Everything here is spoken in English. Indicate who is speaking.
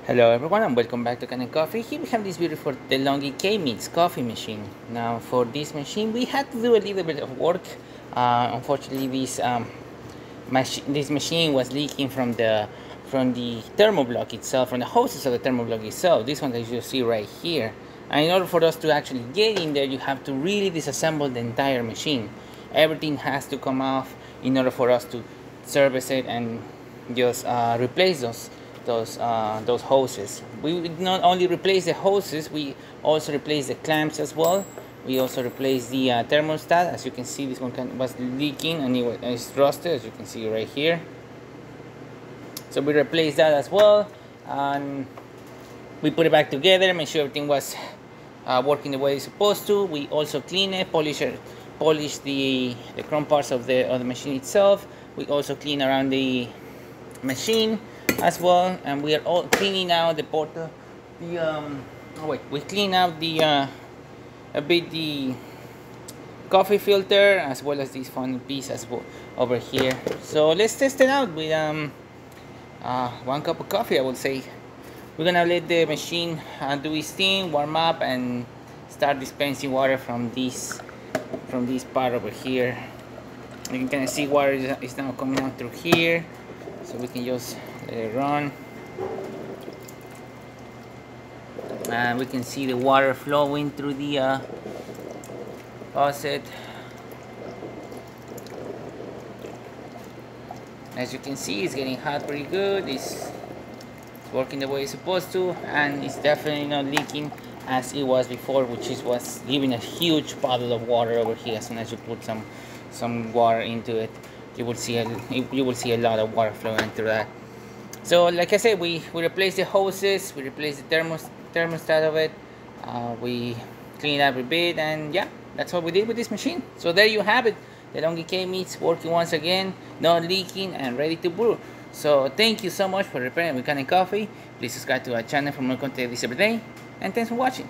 Speaker 1: Hello everyone and welcome back to Can Coffee. Here we have this beautiful Delonghi K mix coffee machine. Now for this machine we had to do a little bit of work. Unfortunately this machine was leaking from the thermoblock itself, from the hoses of the thermoblock itself. This one that you see right here. And in order for us to actually get in there, you have to really disassemble the entire machine. Everything has to come off in order for us to service it and just replace those hoses. We not only replace the hoses, we also replace the clamps as well. We also replace the thermostat. As you can see, this one was leaking and it's rusted, as you can see right here. So we replaced that as well, and we put it back together, make sure everything was working the way it's supposed to. We also clean it, polish the chrome parts of the machine itself. We also clean around the machine as well, and we are all cleaning out we clean out the coffee filter, as well as this funny piece as well over here. So let's test it out with 1 cup of coffee. I would say we're gonna let the machine do its thing, warm up, and start dispensing water from this part over here. You can kind of see water is now coming out through here, so we can just let it run, and we can see the water flowing through the faucet. As you can see, it's getting hot pretty good. It's working the way it's supposed to, and it's definitely not leaking as it was before, which was giving a huge puddle of water over here. As soon as you put some water into it, you will see a lot of water flowing through that. So like I said, we replaced the hoses, we replaced the thermostat of it, we cleaned every bit, and yeah, that's what we did with this machine. So there you have it. The Delonghi K meets working once again, not leaking, and ready to brew. So thank you so much for repairing with Can Coffee. Please subscribe to our channel for more content this every day, and thanks for watching.